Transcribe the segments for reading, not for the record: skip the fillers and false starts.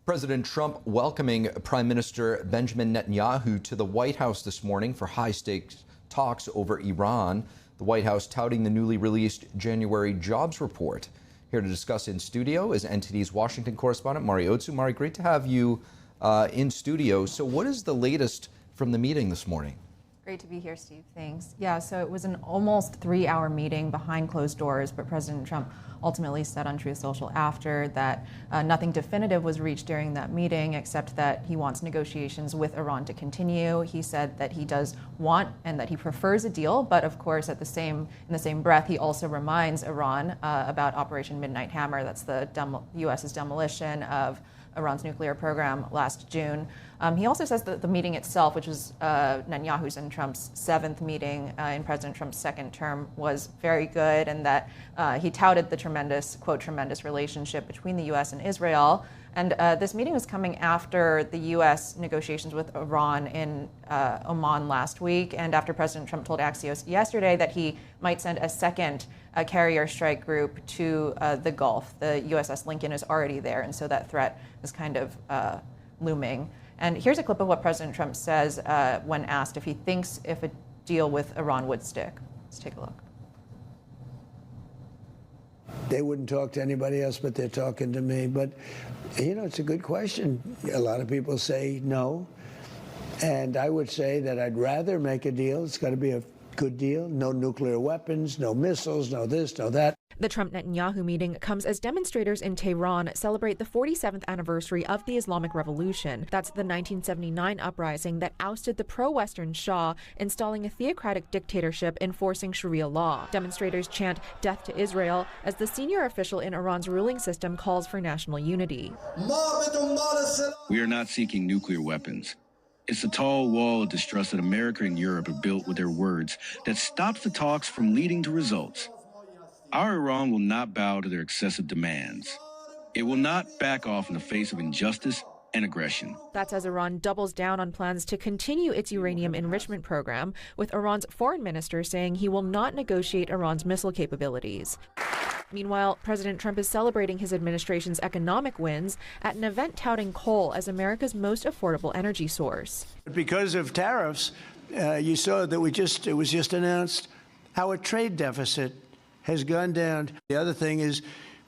President Trump welcoming Prime Minister Benjamin Netanyahu to the White House this morning for high-stakes talks over Iran. The White House touting the newly released January jobs report. Here to discuss in studio is NTD's Washington correspondent Mari Otsu. Mari, great to have you in studio. So what is the latest from the meeting this morning? Great to be here, Steve. Thanks. Yeah, so it was an almost 3-hour meeting behind closed doors, but President Trump ultimately said on Truth Social after that nothing definitive was reached during that meeting, except that he wants negotiations with Iran to continue. He said that he does want and that he prefers a deal, but of course, in the same breath, he also reminds Iran about Operation Midnight Hammer. That's the U.S.'s demolition of Iran's nuclear program last June. He also says that the meeting itself, which was Netanyahu's and Trump's 7th meeting in President Trump's second term, was very good, and that he touted the tremendous, quote, tremendous relationship between the U.S. and Israel. And this meeting was coming after the U.S. negotiations with Iran in Oman last week, and after President Trump told Axios yesterday that he might send a second carrier strike group to the Gulf. The USS Lincoln is already there, and so that threat is kind of looming. And here's a clip of what President Trump says when asked if he thinks if a deal with Iran would stick. Let's take a look. They wouldn't talk to anybody else, but they're talking to me. But, you know, it's a good question. A lot of people say no. And I would say that I'd rather make a deal. It's got to be a good deal. No nuclear weapons, no missiles, no this, no that. The Trump-Netanyahu meeting comes as demonstrators in Tehran celebrate the 47th anniversary of the Islamic Revolution. That's the 1979 uprising that ousted the pro-Western Shah, installing a theocratic dictatorship enforcing Sharia law. Demonstrators chant "Death to Israel" as the senior official in Iran's ruling system calls for national unity. We are not seeking nuclear weapons. It's the tall wall of distrust that America and Europe have built with their words that stops the talks from leading to results. Our Iran will not bow to their excessive demands. It will not back off in the face of injustice and aggression. That's as Iran doubles down on plans to continue its uranium enrichment program, with Iran's foreign minister saying he will not negotiate Iran's missile capabilities. Meanwhile, President Trump is celebrating his administration's economic wins at an event touting coal as America's most affordable energy source. Because of tariffs, you saw that it was just announced our trade deficit has gone down. The other thing is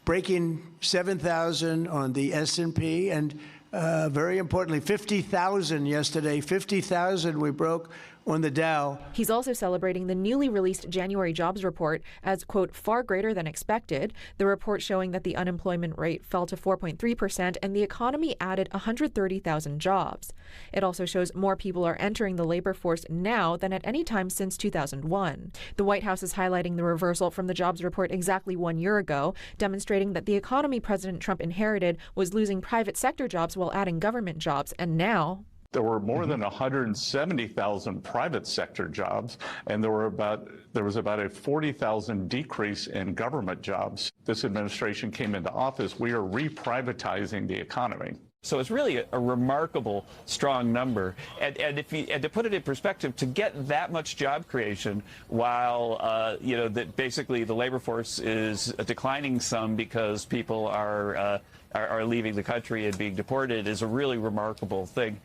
breaking 7,000 on the S&P, and very importantly, 50,000 yesterday. 50,000 we broke on the Dow. He's also celebrating the newly released January jobs report as, quote, far greater than expected. The report showing that the unemployment rate fell to 4.3% and the economy added 130,000 jobs. It also shows more people are entering the labor force now than at any time since 2001. The White House is highlighting the reversal from the jobs report exactly 1 year ago, demonstrating that the economy President Trump inherited was losing private sector jobs while adding government jobs, and now there were more than 170,000 private sector jobs, and there was about a 40,000 decrease in government jobs. This administration came into office. We are reprivatizing the economy. So it's really a remarkable, strong number. And to put it in perspective, to get that much job creation while that basically the labor force is declining some because people are leaving the country and being deported is a really remarkable thing.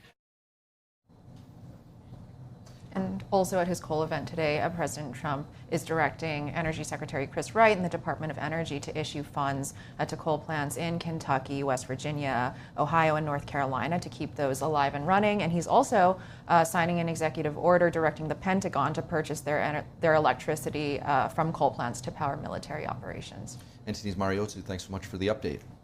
And also at his coal event today, President Trump is directing Energy Secretary Chris Wright and the Department of Energy to issue funds to coal plants in Kentucky, West Virginia, Ohio, and North Carolina to keep those alive and running. And he's also signing an executive order directing the Pentagon to purchase their electricity from coal plants to power military operations. NTD's Mari Otsu, thanks so much for the update.